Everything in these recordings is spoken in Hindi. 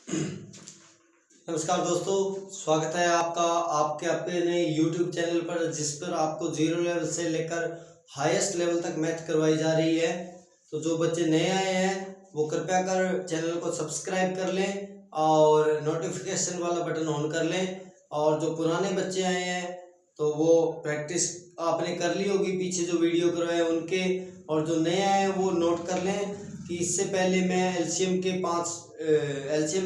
नमस्कार दोस्तों, स्वागत है आपका आपके अपने YouTube चैनल पर, जिस पर आपको जीरो लेवल से लेकर हाईएस्ट लेवल तक मैथ करवाई जा रही है। तो जो बच्चे नए आए हैं वो कृपया कर चैनल को सब्सक्राइब कर लें और नोटिफिकेशन वाला बटन ऑन कर लें। और जो पुराने बच्चे आए हैं तो वो प्रैक्टिस आपने कर ली होगी, पीछे जो वीडियो करवाए उनके। और जो नए आए हैं वो नोट कर लें कि इससे पहले मैं एलसीएम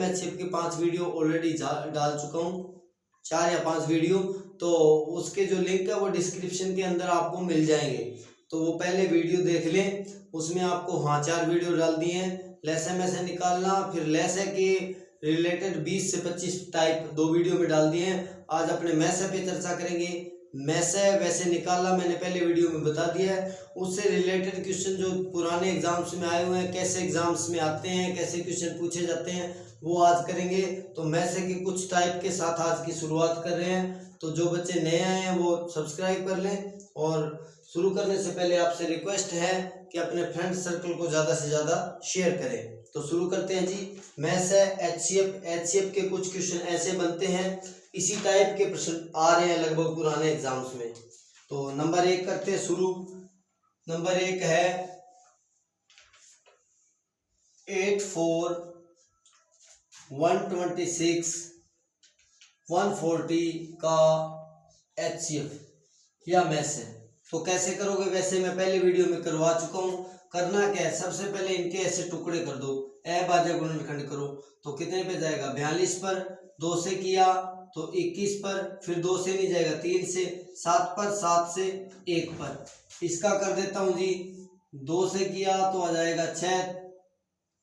एचसीएफ के 5 वीडियो ऑलरेडी डाल चुका हूँ, 4 या 5 वीडियो। तो उसके जो लिंक है वो डिस्क्रिप्शन के अंदर आपको मिल जाएंगे, तो वो पहले वीडियो देख लें। उसमें आपको 4 वीडियो डाल दिए हैं। लेसे में से निकालना, फिर लेसे के रिलेटेड 20 से 25 टाइप 2 वीडियो में डाल दिए हैं। आज अपने मैसे पे चर्चा करेंगे। मैसे वैसे निकालना मैंने पहले वीडियो में बता दिया है। उससे रिलेटेड क्वेश्चन जो पुराने एग्जाम्स में आए हुए हैं, कैसे एग्जाम्स में आते हैं, कैसे क्वेश्चन पूछे जाते हैं, वो आज करेंगे। तो मैसे के कुछ टाइप के साथ आज की शुरुआत कर रहे हैं। तो जो बच्चे नए आए हैं वो सब्सक्राइब कर लें। और शुरू करने से पहले आपसे रिक्वेस्ट है कि अपने फ्रेंड सर्कल को ज़्यादा से ज़्यादा शेयर करें। तो शुरू करते हैं जी। मैथ्स है एचसीएफ के कुछ क्वेश्चन ऐसे बनते हैं, इसी टाइप के प्रश्न आ रहे हैं लगभग पुराने एग्जाम्स में। तो नंबर 1 करते हैं शुरू। नंबर 1 है 8 4 126 140 का एचसीएफ या मैथ्स है। तो कैसे करोगे? वैसे मैं पहले वीडियो में करवा चुका हूँ। करना क्या है, सबसे पहले इनके ऐसे टुकड़े कर दो, अभाज्य गुणनखंड करो। तो कितने पे जाएगा? 42 पर 2 से किया तो 21 पर, फिर 2 से नहीं जाएगा 3 से, 7 पर, 7 से 1 पर। इसका कर देता हूँ जी। 2 से किया तो आ जाएगा 6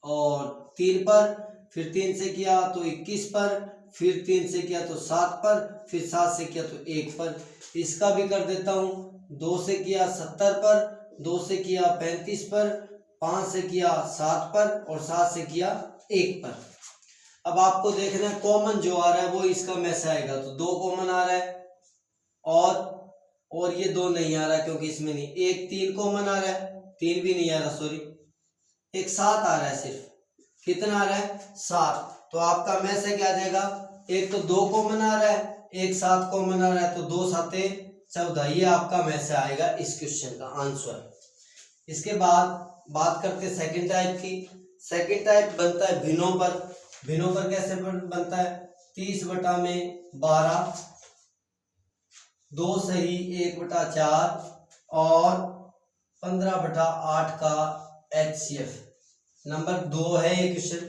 और 3 पर, फिर 3 से किया तो 21 पर, फिर 3 से किया तो 7 पर, फिर 7 से किया तो 1 पर। इसका भी कर देता हूँ। 2 से किया 70 पर, 2 से किया 35 पर, 5 से किया 7 पर और 7 से किया 1 पर। अब आपको देखना है कॉमन जो आ रहा है वो इसका मैसे आएगा। तो 2 कॉमन आ रहा है और ये 2 नहीं आ रहा है क्योंकि इसमें नहीं। एक 3 कॉमन आ रहा है, 3 भी नहीं आ रहा, सॉरी। एक 7 आ रहा है सिर्फ। कितना आ रहा है? 7। तो आपका मैसे क्या आ जाएगा? एक तो 2 कॉमन आ रहा है, एक 7 कॉमन आ रहा है, तो 2 7 14। ये आपका मैसे आएगा इस क्वेश्चन का आंसर। इसके बाद बात करते हैं सेकंड टाइप की। सेकंड टाइप बनता है भिन्नों पर। भिन्नों पर कैसे बनता है? 30/12, 2 सही 1/4 और 15/8 का एचसीएफ। नंबर 2 है ये क्वेश्चन।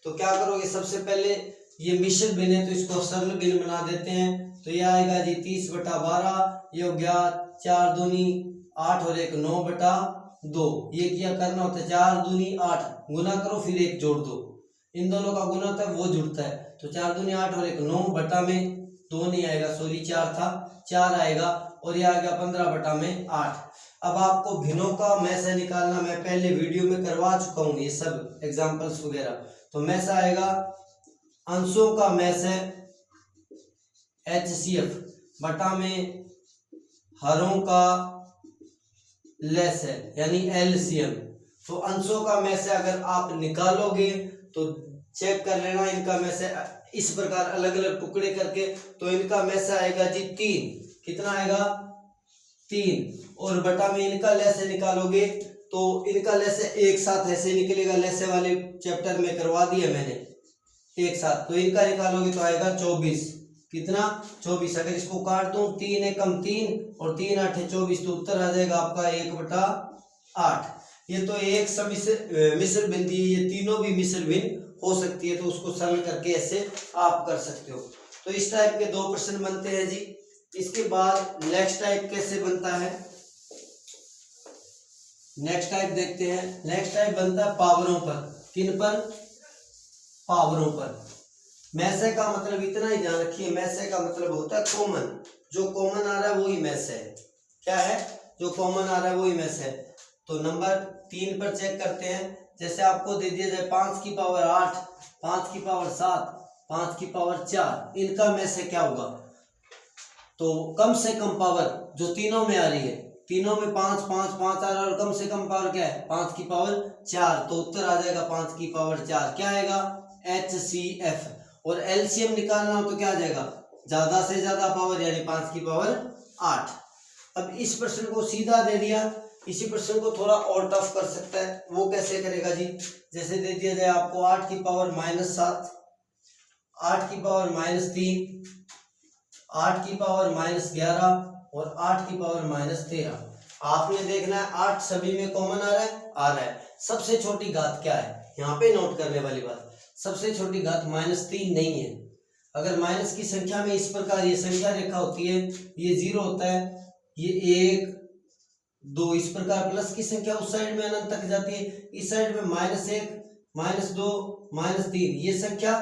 तो क्या करोगे? सबसे पहले ये मिश्र भिन्न है तो इसको सरल भिन्न बना देते हैं। तो ये आएगा जी 30/12, ये हो गया 4 दूनी 8 और 1 9/2। ये किया करना होता है 4 दूनी 8, गुना करो फिर 1 जोड़ दो। इन दोनों का गुना होता है वो जुड़ता है। तो 4 दूनी 8 और 1 9 बटा में 2 नहीं आएगा, सॉरी 4 था, 4 आएगा। और ये आ गया 15/8। अब आपको भिन्नों का मैसे निकालना मैं पहले वीडियो में करवा चुका हूँ, ये सब एग्जांपल्स वगैरह। तो मैसे आएगा अंशों का मैसे एचसीएफ बटा में हरों का लेसे यानी एलसीएम। तो अंशों का मैसे अगर आप निकालोगे तो चेक कर लेना इनका मैसे इस प्रकार अलग अलग टुकड़े करके। तो इनका मैसे आएगा जी 3। कितना आएगा? 3। और बटा में इनका लेसे निकालोगे तो इनका लेसे एक साथ ऐसे निकलेगा। लेसे वाले चैप्टर में करवा दिया मैंने एक साथ। तो इनका निकालोगे तो आएगा 24। कितना? 24। अगर इसको काट दूं 3 एकम 3 और 3 8 24, तो उत्तर आ जाएगा आपका 1/8। ये तो एक मिश्र भिन्न, ये तीनों भी मिश्र भिन्न हो सकती है, तो उसको सरल करके ऐसे आप कर सकते हो। तो इस टाइप के 2 प्रश्न बनते हैं जी। इसके बाद नेक्स्ट टाइप कैसे बनता है? नेक्स्ट टाइप देखते हैं। नेक्स्ट टाइप बनता है पावरों पर। किन पर? पावरों पर। मैसे का मतलब इतना ही ध्यान रखिए, मैसे का मतलब होता है कॉमन। जो कॉमन आ रहा है वही मैसे है। क्या है? जो कॉमन आ रहा है वही मैसे है। तो नंबर 3 पर चेक करते हैं। जैसे आपको दे दिया जाए 5 की पावर 8, 5 की पावर 7, 5 की पावर 4, इनका मैसे क्या होगा? तो कम से कम पावर जो तीनों में आ रही है, तीनों में 5 5 5 आ रहा है, और कम से कम पावर क्या है? 5 की पावर 4। तो उत्तर आ जाएगा 5 की पावर 4। क्या आएगा? HCF। और एलसीएम निकालना हो तो क्या आ जाएगा, ज्यादा से ज्यादा पावर यानी 5 की पावर 8। अब इस प्रश्न को सीधा दे दिया, इसी प्रश्न को थोड़ा और टफ कर सकता है, वो कैसे करेगा जी। जैसे दे दिया जाए आपको 8 की पावर -7, 8 की पावर -3, 8 की पावर -11 और 8 की पावर -13। आपने देखना है 8 सभी में कॉमन आ रहा है। सबसे छोटी घात क्या है, यहाँ पे नोट करने वाली बात, सबसे छोटी घात -3 नहीं है। अगर माइनस की संख्या में इस प्रकार ये संख्या रेखा होती है, ये 0 होता है, ये 1 2, इस प्रकार प्लस की संख्या उस साइड में अनंत तक जाती है, इस साइड में -1 -2 -3, ये संख्या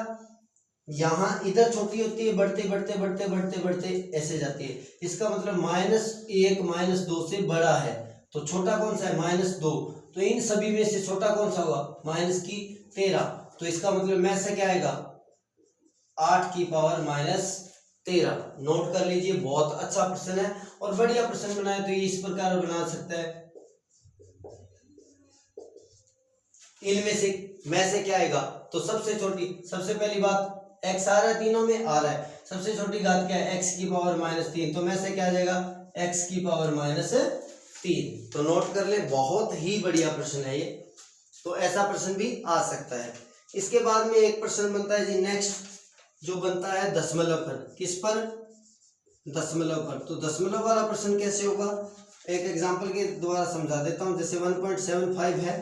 यहाँ इधर छोटी होती है, बढ़ते बढ़ते बढ़ते बढ़ते बढ़ते ऐसे जाती है। इसका मतलब -1 -2 से बड़ा है, तो छोटा कौन सा है, -2। तो इन सभी में से छोटा कौन सा होगा, -13। तो इसका मतलब में से क्या आएगा, 8 की पावर -13। नोट कर लीजिए, बहुत अच्छा प्रश्न है और बढ़िया प्रश्न बनाए तो ये इस प्रकार बना सकता है। इनमें से में से क्या आएगा, तो सबसे छोटी, सबसे पहली बात x आ रहा है, तीनों में आ रहा है, सबसे छोटी घात क्या है, x की पावर -3, तो में से क्या आ जाएगा, x की पावर -3। तो नोट कर ले, बहुत ही बढ़िया प्रश्न है ये, तो ऐसा प्रश्न भी आ सकता है। इसके बाद में एक प्रश्न बनता है जी नेक्स्ट, जो बनता है दशमलव पर। किस पर, दशमलव पर। तो दशमलव वाला प्रश्न कैसे होगा, एक एग्जांपल के द्वारा समझा देता हूं। जैसे 1.75 है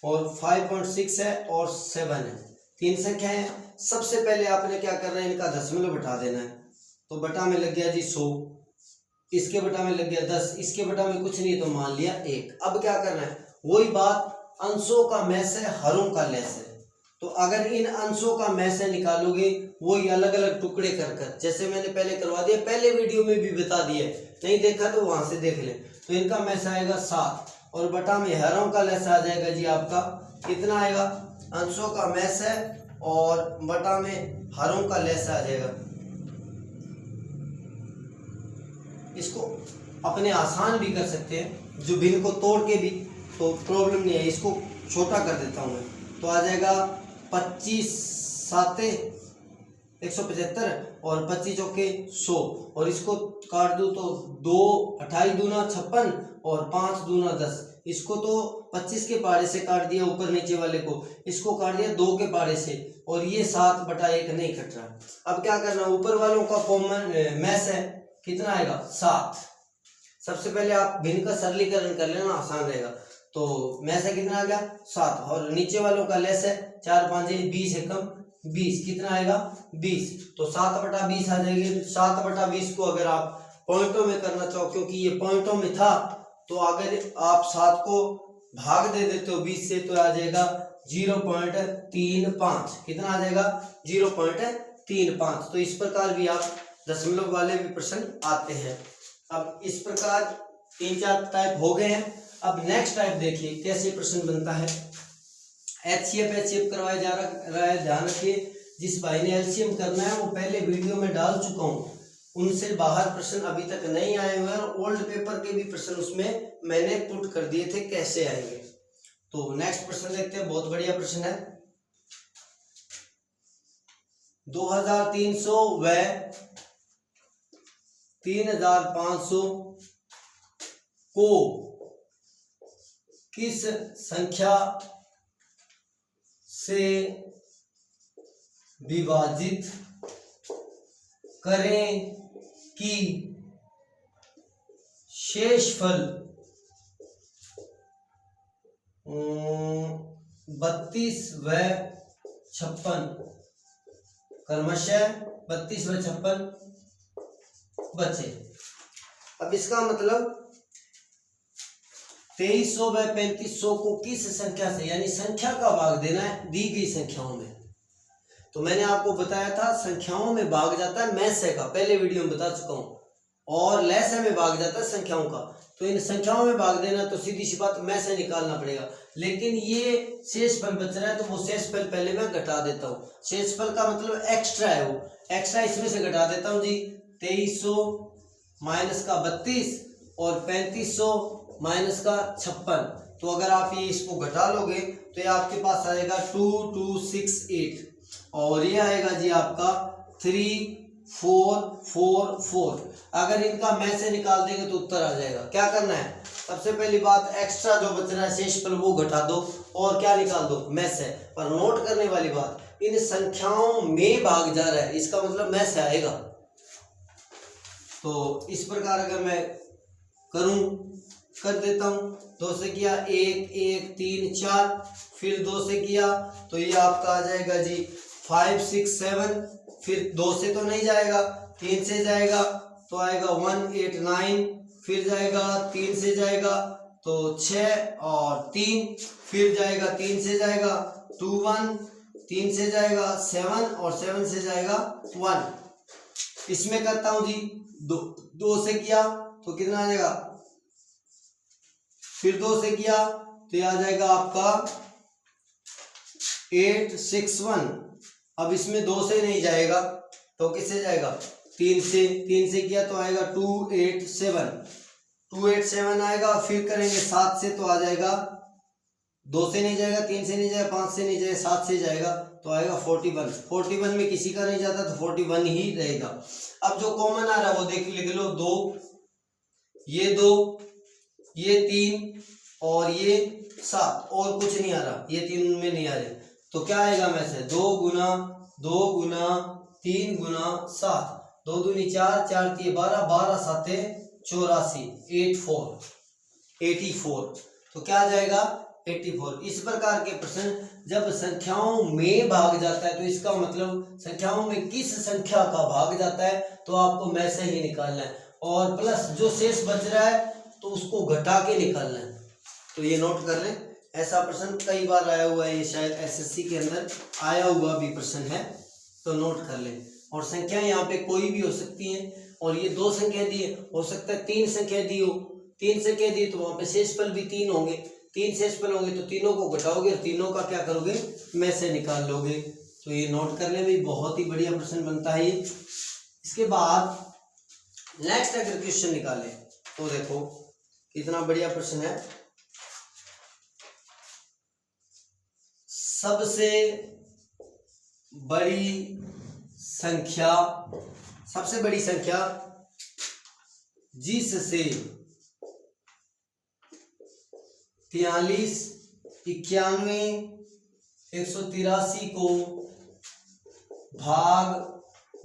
और 5.6 है और 7 है, 3 संख्याएं हैं। सबसे पहले आपने क्या करना है, इनका दशमलव बटा देना है। तो बटा में लग गया जी 100, इसके बटा में लग गया 10, इसके बटा में कुछ नहीं तो मान लिया 1। अब क्या करना है, वही बात, अंशों का मैस है, हरों का लेस है। तो अगर इन अंशों का मैस है निकालोगे, वही अलग अलग टुकड़े कर कर, जैसे मैंने पहले करवा दिया, पहले वीडियो में भी बता दिया, नहीं देखा तो वहां से देख ले। तो इनका मैस आएगा 7 और बटा में हरों का लेस आ जाएगा जी आपका, कितना आएगा, अंशों का मैस है और बटा में हरों का लेस आ जाएगा। इसको अपने आसान भी कर सकते हैं, जो भिन्न को तोड़ के भी, तो प्रॉब्लम नहीं है। इसको छोटा कर देता हूं मैं, तो आ जाएगा 25 7 175 और 25 चौके 100, और इसको काट दूं तो 2 28 दूना 56 और 5 दूना 10। इसको तो 25 के पारे से काट दिया, ऊपर नीचे वाले को, इसको काट दिया 2 के पारे से, और ये 7/1 नहीं कट रहा। अब क्या करना, ऊपर वालों का कॉमन मैस है, कितना आएगा 7। सबसे पहले आप भिन्न का सरलीकरण कर लेना, आसान रहेगा। तो मैस है कितना आ गया 7, और नीचे वालों का लेस है 4 5 20 एकम 20, कितना आएगा 20। तो 7/20 आ जाएगी। 7/20 को अगर आप पॉइंटों में करना चाहो, क्योंकि ये पॉइंटों में था, तो अगर आप 7 को भाग दे देते हो 20 से, तो आ जाएगा 0.35, कितना आ जाएगा 0.35। तो इस प्रकार भी आप दशमलव वाले भी प्रश्न आते हैं। अब इस प्रकार 3-4 टाइप हो गए हैं। अब नेक्स्ट टाइप देखिए कैसे प्रश्न बनता है। HCF करवाया जा रहा है, ध्यान रखिए। जिस भाई ने LCM करना है वो पहले वीडियो में डाल चुका हूँ, उनसे बाहर प्रश्न अभी तक नहीं आए हुए हैं, और ओल्ड पेपर के भी प्रश्न उसमें मैंने पुट कर दिए थे, कैसे आएंगे। तो नेक्स्ट प्रश्न देखते हैं, बहुत बढ़िया प्रश्न है। 2300 व 3500 को किस संख्या से विभाजित करें कि शेषफल 32 व 56, क्रमशः 32 व 56 बचे। अब इसका मतलब 2300 व 3500 को किस संख्या से, यानी संख्या का भाग देना है दी गई संख्याओं में। तो मैंने आपको बताया था संख्याओं में भाग जाता है मैसे का, पहले वीडियो में बता चुका हूं, और लैसे में भाग जाता है संख्याओं का। तो इन संख्याओं में भाग देना तो सीधी सी बात मैसे निकालना पड़ेगा, लेकिन ये शेषफल बच रहा है, तो वो शेषफल पहले मैं घटा देता हूँ। शेषफल का मतलब एक्स्ट्रा है, वो एक्स्ट्रा इसमें से घटा देता हूँ जी। 2300 माइनस का 32 और 3500 माइनस का 56, तो अगर आप ये इसको घटा लोगे तो ये आपके पास आएगा 2268 और ये आएगा जी आपका 3444। अगर इनका में से निकाल देंगे तो उत्तर आ जाएगा। क्या करना है, सबसे पहली बात एक्स्ट्रा जो बच रहा है शेषफल वो घटा दो और क्या निकाल दो, में से। पर नोट करने वाली बात, इन संख्याओं में भाग जा रहा है, इसका मतलब में से आएगा। तो इस प्रकार अगर मैं कर देता हूं, 2 से किया 1 1 3 4, फिर 2 से किया तो ये आपका आ जाएगा जी 5 6 7, फिर 2 से तो नहीं जाएगा, 3 से जाएगा तो आएगा 1 8 9, फिर जाएगा 3 से जाएगा तो 6 और 3, फिर जाएगा 3 से जाएगा 2 1, 3 से जाएगा 7 और 7 से जाएगा 1। इसमें करता हूं जी 2 से किया तो कितना आ जाएगा, फिर 2 से किया तो ये आ जाएगा आपका 8 6 1। अब इसमें 2 से नहीं जाएगा तो किससे जाएगा, 3 से। 3 से किया तो आएगा 2 8 7, 2 8 7 आएगा। फिर करेंगे 7 से तो आ जाएगा, 2 से नहीं जाएगा, 3 से नहीं जाएगा, 5 से नहीं जाएगा, 7 से जाएगा तो आएगा 41। 41 में किसी का नहीं जाता तो 41 ही रहेगा। अब जो कॉमन आ रहा है वो देख लिख लो, 2 ये 3 और ये 7, और कुछ नहीं आ रहा, ये 3 में नहीं आ रहे तो क्या आएगा में से, 2 गुना 3 गुना 7, 2 दूनी 4 4 3 12, 12 7 84, 84। तो क्या आ जाएगा 84। इस प्रकार के प्रश्न जब संख्याओं में भाग जाता है तो इसका मतलब संख्याओं में किस संख्या का भाग जाता है तो आपको में से ही निकालना है, और प्लस जो शेष बच रहा है तो उसको घटा के निकालना है। तो ये नोट कर लें, ऐसा प्रश्न कई बार आया हुआ है, ये शायद एसएससी के अंदर आया हुआ भी प्रश्न है, तो नोट कर लें। और संख्या यहाँ पे कोई भी हो सकती है, और ये 2 संख्या दी है, हो सकता है 3 संख्या दी हो, 3 संख्या दी तो वहां पे शेषफल भी 3 होंगे, 3 शेषफल होंगे तो तीनों को घटाओगे और तीनों का क्या करोगे, में से निकाल लोगे। तो ये नोट कर लें, भी बहुत ही बढ़िया प्रश्न बनता है ये। इसके बाद नेक्स्ट अगर क्वेश्चन निकाले तो देखो कितना बढ़िया प्रश्न है। सबसे बड़ी संख्या जिससे 43 91 183 को भाग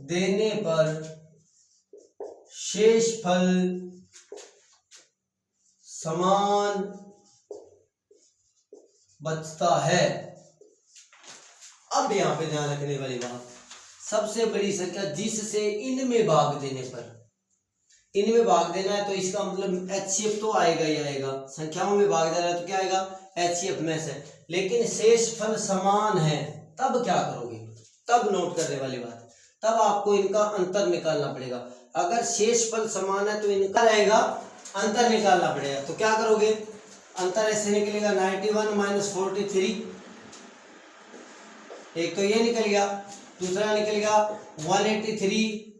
देने पर शेषफल समान बचता है। अब यहां पे ध्यान रखने वाली बात, सबसे बड़ी संख्या जिससे इनमें भाग देने पर, इनमें भाग देना है तो इसका मतलब HCF तो आएगा ही आएगा, संख्याओं में भाग देना है तो क्या आएगा HCF में से। लेकिन शेषफल समान है तब क्या करोगे, तब नोट करने वाली बात, तब आपको इनका अंतर निकालना पड़ेगा। अगर शेषफल समान है तो इनका रहेगा अंतर निकालना पड़ेगा। तो क्या करोगे, अंतर ऐसे निकलेगा 91 माइनस 43, एक तो ये निकल गया, दूसरा निकलेगा 183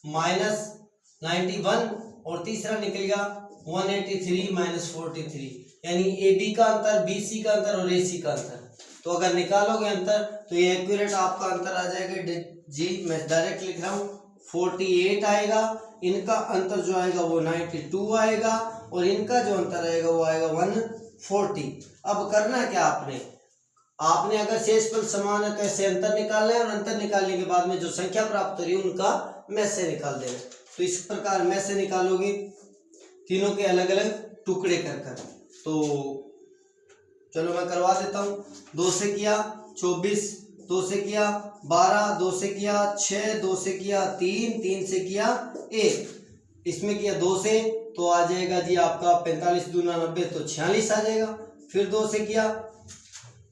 माइनस 91 और तीसरा निकलेगा 183 माइनस 43, यानी AB का अंतर, BC का अंतर और AC का अंतर। तो अगर निकालोगे अंतर तो ये एक्यूरेट आपका अंतर आ जाएगा जी, मैं डायरेक्ट लिख रहा हूँ 48 आएगा, इनका अंतर जो आएगा वो 92 आएगा और इनका जो अंतर आएगा वो आएगा 140। अब करना क्या आपने अगर शेषफल समान है तो ऐसे अंतर निकालना है और अंतर निकालने के बाद में जो संख्या प्राप्त हो रही है उनका में से निकाल देना। तो इस प्रकार में से निकालोगे तीनों के अलग अलग टुकड़े कर। तो चलो मैं करवा देता हूँ। 2 से किया 24, 2 से किया 12, 2 से किया 6, 2 से किया 3, 3 से किया 1, इसमें किया 2 से तो आ जाएगा जी आपका 45 दूना 90 तो 46 आ जाएगा। फिर 2 से किया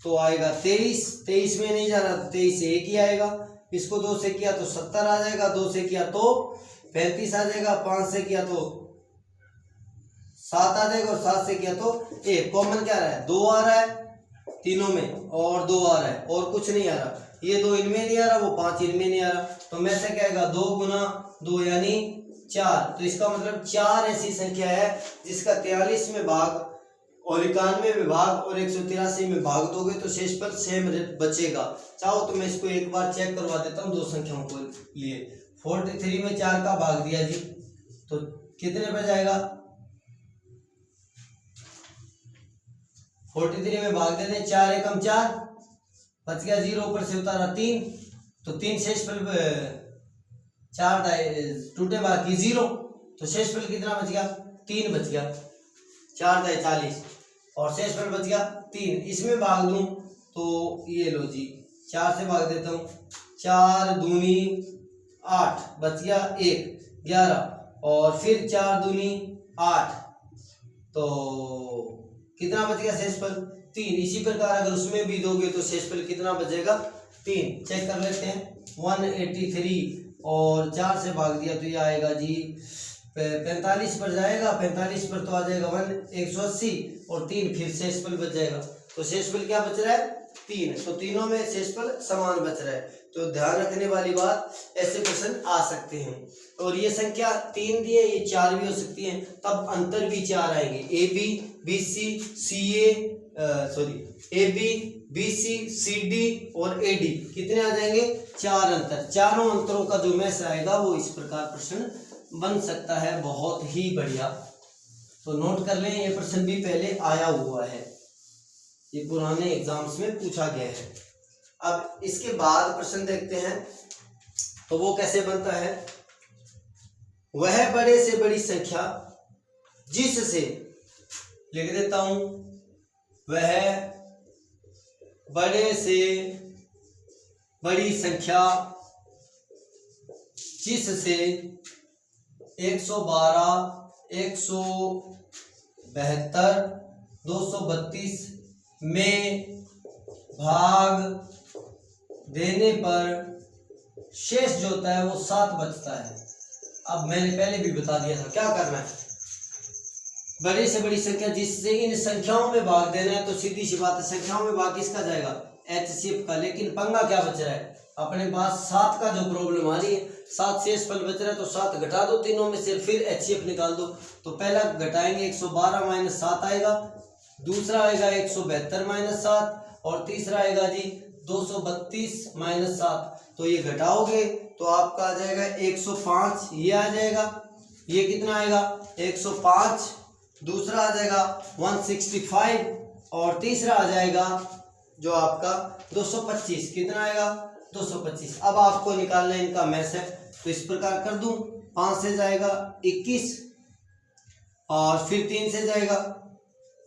तो आएगा 23, 23 में नहीं जा रहा तो 23 से 1 ही आएगा। इसको 2 से किया तो 70 आ जाएगा, 2 से किया तो 35 आ जाएगा, 5 से किया तो 7 आ जाएगा और 7 से किया तो 1। कॉमन क्या रहा है, 2 आ रहा है तीनों में और 2 आ रहा है और कुछ नहीं आ रहा, ये 2 इनमें नहीं आ रहा, वो 5 इनमें नहीं आ रहा, तो में से क्या आएगा 2 गुना 2 यानी 4। तो इसका मतलब 4 ऐसी संख्या है जिसका 43 में भाग और 91 में भाग और 183 में भाग दोगे तो शेषफल सेम बचेगा। चाहो तो मैं इसको एक बार चेक करवा देता हूँ दो संख्याओं को लिए। 43 में 4 का भाग दिया जी तो कितने पे जाएगा? 43 में भाग देते 4 एकम 4 बच गया 0 ऊपर से उतारा 3 तो 3 शेषफल 4 टूटे बाकी 0 तो शेषफल कितना बच गया? 3 बच गया। 4 दाई 40 और शेषफल बच गया 3। इसमें भाग दूं तो ये लो जी 4 से भाग देता हूँ 4 दूनी 8 बच गया 1 11 और फिर 4 दूनी 8 तो कितना बच गया शेषफल? 3। इसी प्रकार अगर उसमें भी दोगे तो शेषफल कितना बचेगा? 3। चेक कर लेते हैं 183 और 4 से भाग दिया तो ये आएगा जी 45 पर जाएगा। 45 पर तो आ जाएगा 180 और 3 फिर शेषफल बच जाएगा। तो शेषफल क्या बच रहा है? 3। तो तीनों में शेषफल समान बच रहा है। तो ध्यान रखने वाली बात, ऐसे क्वेश्चन आ सकते हैं। और ये संख्या 3 दी है, ये 4 भी हो सकती है, तब अंतर भी 4 आएंगे। A B B C C A B B C C D और ए डी कितने आ जाएंगे? 4 अंतर। चारों अंतरों का जो मैच आएगा वो इस प्रकार प्रश्न बन सकता है। बहुत ही बढ़िया। तो नोट कर लें, ये प्रश्न भी पहले आया हुआ है, ये पुराने एग्जाम्स में पूछा गया है। अब इसके बाद प्रश्न देखते हैं तो वो कैसे बनता है। वह बड़े से बड़ी संख्या जिससे, लिख देता हूं, वह बड़े से बड़ी संख्या जिससे 112, 172, 232 में भाग देने पर शेष जो होता है वो 7 बचता है। अब मैंने पहले भी बता दिया था क्या करना है। बड़ी से बड़ी संख्या जिससे इन संख्याओं में भाग देना है, तो सीधी सी बात है संख्याओं में भाग किसका जाएगा? HCF का। लेकिन पंगा क्या बच रहा है अपने पास? 7 का जो प्रॉब्लम आ रही है, 7 शेषफल बच रहा है तो 7 घटा दो तीनों में से, फिर HCF निकाल दो। तो पहला घटाएंगे 112 माइनस 7 आएगा, दूसरा आएगा 172 माइनस 7 और तीसरा आएगा जी 232 माइनस 7। तो ये घटाओगे तो आपका आ जाएगा 105, ये आ जाएगा, ये कितना आएगा 105, दूसरा आ जाएगा 165 और तीसरा आ जाएगा जो आपका 225। कितना आएगा? 225। अब आपको निकालना है इनका मैच है, तो इस प्रकार कर दूं, 5 से जाएगा 21 और फिर 3 से जाएगा,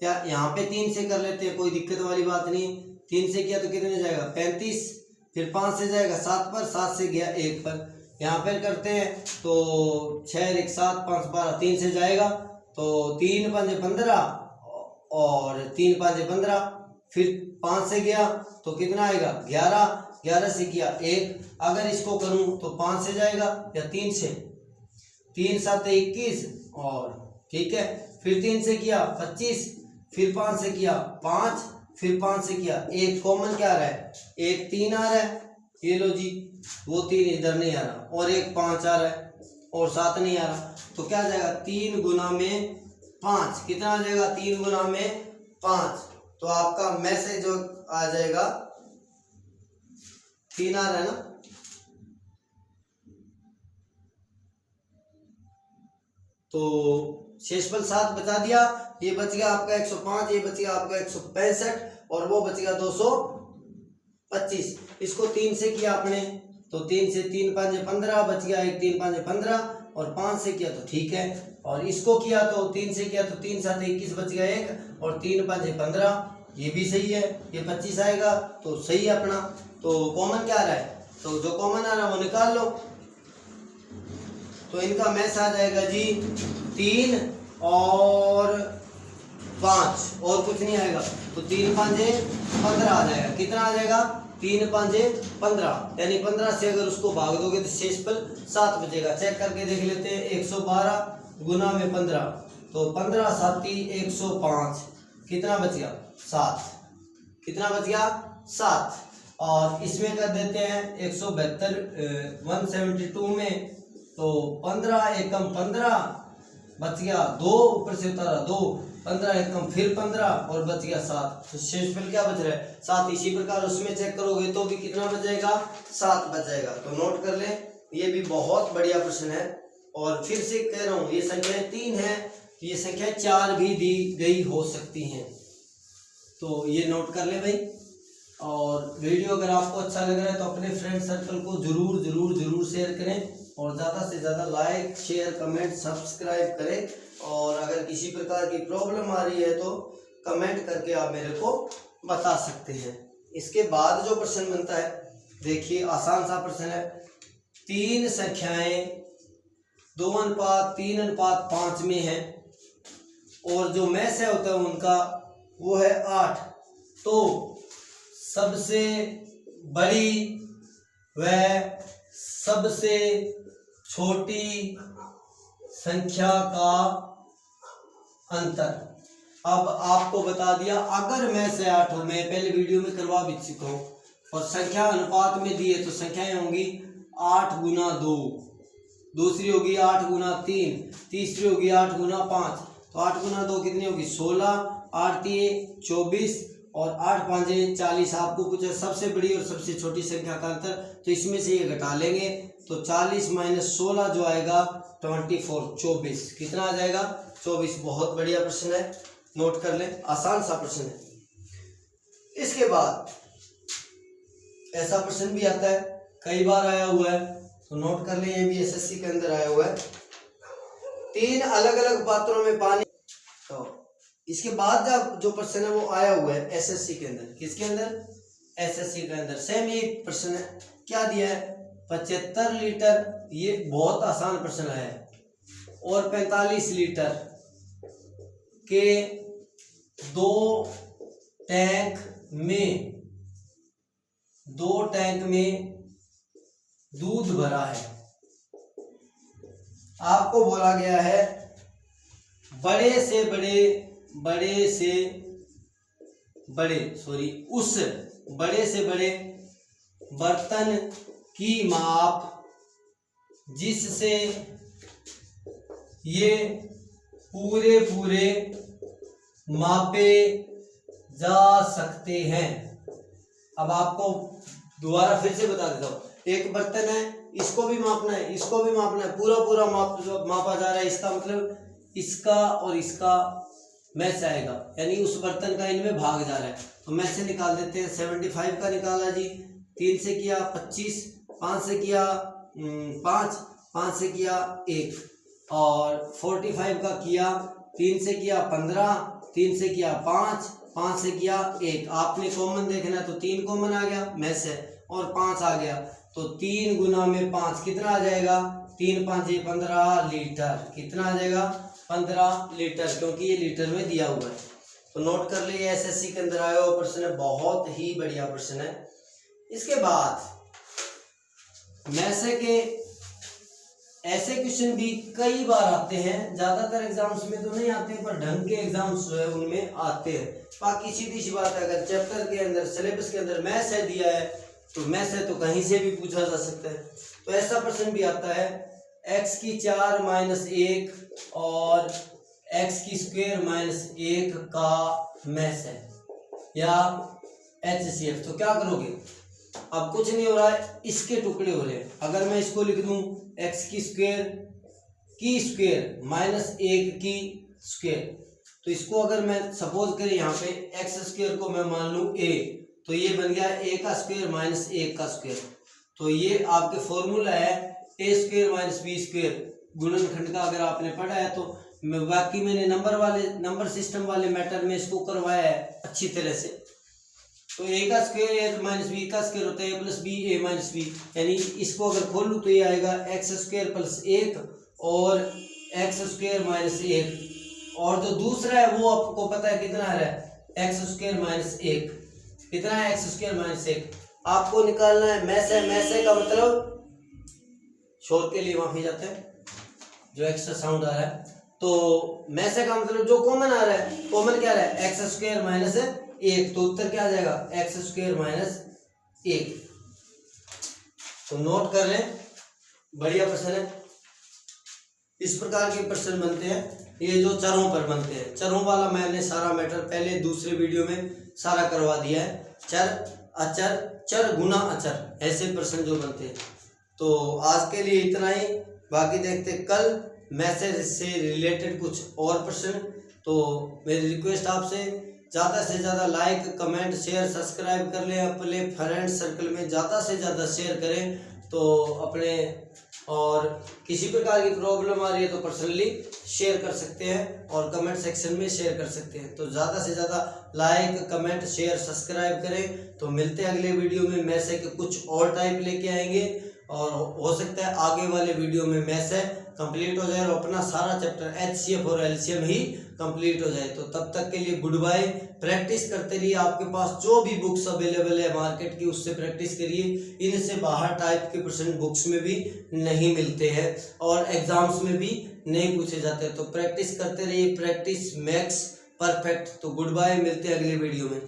या यहाँ पे 3 से कर लेते हैं, कोई दिक्कत वाली बात नहीं। 3 से किया तो कितने जाएगा? 35, फिर 5 से जाएगा 7 पर, 7 से गया 1 पर। यहाँ पर करते हैं तो 6 1 7 5 12, 3 से जाएगा तो 3 5 15 और 3 5 15, फिर 5 से गया तो कितना आएगा? 11, 11 से किया 1। अगर इसको करूं तो 5 से जाएगा या 3 से, 3 7 21 और ठीक है, फिर 3 से किया 25, फिर 5 से किया 5, फिर 5 से किया 1। कॉमन क्या आ रहा है? 1 3 आ रहा है, ये लो जी, वो 3 इधर नहीं आ रहा, और 1 5 आ रहा है और 7 नहीं आ रहा। तो क्या जाएगा? 3 गुना में 5। कितना आ जाएगा? 3 गुना में 5। तो आपका मैसेज जो आ जाएगा 3 आ रहा है ना, तो शेषफल 7 बचा दिया। ये बच गया आपका 105, ये बच गया आपका 165 और वो बच गया 225। इसको 3 से किया आपने तो 3 से 3 5 15 बच गया, 1 3 5 15 और 5 से किया तो ठीक है। और इसको किया तो 3 से किया तो 3 7 21 बच गया 1 और 3 5 15, ये भी सही है, ये 25 आएगा तो सही है अपना। तो कॉमन क्या आ रहा है? तो जो कॉमन आ रहा है वो निकाल लो। तो इनका मैच आ जाएगा जी 3 और 5 और कुछ नहीं आएगा, तो 3 5 15 आ जाएगा। कितना आ जाएगा? 3 5 15, यानी 15 से अगर उसको भाग दोगे तो शेषफल 7 बचेगा। चेक करके देख लेते हैं। 112 गुना में 15, तो 15 7 105, कितना बच गया? 7। कितना बच गया? 7। और इसमें कर देते हैं 172 172 में, तो 15 एकम 15 बच गया 2, ऊपर से उतारा 2, 15 एक कम फिर 15 और बच गया 7, तो शेषफल क्या बच रहा है 7। इसी प्रकार उसमें चेक करोगे तो भी कितना बच जाएगा 7 बच जाएगा। तो नोट कर लें, ये भी बहुत बढ़िया प्रश्न है। और फिर से कह रहा हूँ, ये संख्या 3 है, ये संख्या 4 भी दी गई हो सकती हैं, तो ये नोट कर ले भाई। और वीडियो अगर आपको अच्छा लग रहा है तो अपने फ्रेंड सर्कल को जरूर जरूर जरूर शेयर करें और ज़्यादा से ज़्यादा लाइक शेयर कमेंट सब्सक्राइब करें। और अगर किसी प्रकार की प्रॉब्लम आ रही है तो कमेंट करके आप मेरे को बता सकते हैं। इसके बाद जो प्रश्न बनता है, देखिए आसान सा प्रश्न है। 3 संख्याएं 2:3:5 में है और जो मैस है होता है उनका वो है 8, तो सबसे बड़ी व सबसे छोटी संख्या का अंतर। अब आपको बता दिया, अगर मैं से 8 हूं, मैं पहले वीडियो में करवा भी चुका हूं, और संख्या अनुपात में दी है तो संख्याएं होंगी 8 गुना 2, दूसरी होगी 8 गुना 3, तीसरी होगी 8 गुना 5। तो 8 गुना 2 कितनी होगी 16, 8 3 24 और 8 5 40। आपको पूछा सबसे बड़ी और सबसे छोटी संख्या का अंतर, तो इसमें से ये घटा लेंगे तो 40 - 16 जो आएगा 24, 24 कितना आ जाएगा 24। बहुत बढ़िया प्रश्न है, नोट कर लें, आसान सा प्रश्न है। इसके बाद ऐसा प्रश्न भी आता है, कई बार आया हुआ है, तो नोट कर लें, ये भी एसएससी के अंदर आया हुआ है। 3 अलग अलग पात्रों में पानी। तो इसके बाद जो प्रश्न है वो आया हुआ है एसएससी के अंदर। किसके अंदर एसएससी के अंदर सेम ये प्रश्न है। क्या दिया है 75 लीटर, ये बहुत आसान प्रश्न है, और 45 लीटर के 2 टैंक में दूध भरा है। आपको बोला गया है उस बड़े से बड़े बर्तन की माप जिससे ये पूरे मापे जा सकते हैं। अब आपको दोबारा फिर से बता देता हूँ, एक बर्तन है, इसको भी मापना है, इसको भी मापना है, पूरा मापा जा रहा है। इसका मतलब इसका और इसका मैच आएगा, यानी उस बर्तन का इनमें भाग जा रहा है। तो मैच से निकाल देते हैं। 75 का निकाला जी, 3 से किया 25, 5 से किया 5 से किया 1, और 45 का किया 3 से किया 15, 3 से किया 5 से किया 1। आपने कॉमन देखना है तो 3 कॉमन आ गया मैच है, और 5 आ गया, तो 3 गुना में 5 कितना आ जाएगा 3 5 15 लीटर। कितना आ जाएगा 15 लीटर, क्योंकि ये लीटर में दिया हुआ है। तो नोट कर लिए, एसएससी के अंदर आया हुआ प्रश्न है, बहुत ही बढ़िया प्रश्न है। इसके बाद मैसे के ऐसे क्वेश्चन भी कई बार आते हैं, ज्यादातर एग्जाम्स में तो नहीं आते, पर ढंग के एग्जाम्स जो है उनमें आते हैं। बाकी सीधी सी बात है, अगर चैप्टर के अंदर सिलेबस के अंदर मैथ्स है दिया है तो मैथ्स है तो कहीं से भी पूछा जा सकता है। तो ऐसा प्रश्न भी आता है, x⁴ - 1 और x² - 1 का मैथ्स है या HCF। तो क्या करोगे, अब कुछ नहीं हो रहा है, इसके टुकड़े हो रहे हैं। अगर मैं इसको लिख दूं x² की स्क्वायर - 1 की स्क्वायर, तो इसको अगर मैं सपोज करें यहाँ पे x² को मैं मान लूं a, तो ये बन गया a का स्क्वायर - 1 का स्क्वायर। तो ये आपके फॉर्मूला है a² - b²। गुणनखंड का अगर आपने पढ़ा है तो बाकी मैंने नंबर सिस्टम वाले मैटर में इसको करवाया है अच्छी तरह से। तो a का स्क्वायर - b का स्क्वायर होता है a + b a - b, यानी इसको अगर खोल लूँ तो ये आएगा x² + 1 और x² - 1, और जो दूसरा है वो आपको पता है कितना है x² - 1। कितना है x² - 1 आपको निकालना है। मैसे का मतलब शोर के लिए माफी जाते हैं जो एक्स्ट्रा साउंड आ रहा है। तो मैसे का मतलब जो कॉमन आ रहा है, कॉमन क्या आ रहा है x² - 1, तो उत्तर क्या आ जाएगा x² - 1। तो नोट कर लें, बढ़िया प्रश्न है। इस प्रकार के प्रश्न बनते हैं, ये जो चरों पर बनते हैं। चरों वाला मैंने सारा मैटर पहले दूसरे वीडियो में सारा करवा दिया है। चर, अचर, चर गुना अचर, ऐसे प्रश्न जो बनते हैं। तो आज के लिए इतना ही, बाकी देखते कल मैसेज से रिलेटेड कुछ और प्रश्न। तो मेरी रिक्वेस्ट आपसे, ज़्यादा से ज़्यादा लाइक, कमेंट, शेयर, सब्सक्राइब कर लें, अपने फ्रेंड सर्कल में ज़्यादा से ज़्यादा शेयर करें। तो अपने, और किसी प्रकार की प्रॉब्लम आ रही है तो पर्सनली शेयर कर सकते हैं और कमेंट सेक्शन में शेयर कर सकते हैं। तो ज़्यादा से ज़्यादा लाइक, कमेंट, शेयर, सब्सक्राइब करें। तो मिलते हैं अगले वीडियो में, मैसे के कुछ और टाइप लेके आएंगे और हो सकता है आगे वाले वीडियो में मैसे कंप्लीट हो जाए और अपना सारा चैप्टर HCF और LCM ही कंप्लीट हो जाए। तो तब तक के लिए गुड बाय। प्रैक्टिस करते रहिए, आपके पास जो भी बुक्स अवेलेबल है मार्केट की उससे प्रैक्टिस करिए। इनसे बाहर टाइप के प्रश्न बुक्स में भी नहीं मिलते हैं और एग्जाम्स में भी नहीं पूछे जाते। तो प्रैक्टिस करते रहिए, प्रैक्टिस मेक्स परफेक्ट। तो गुड बाय, मिलते हैं अगले वीडियो में।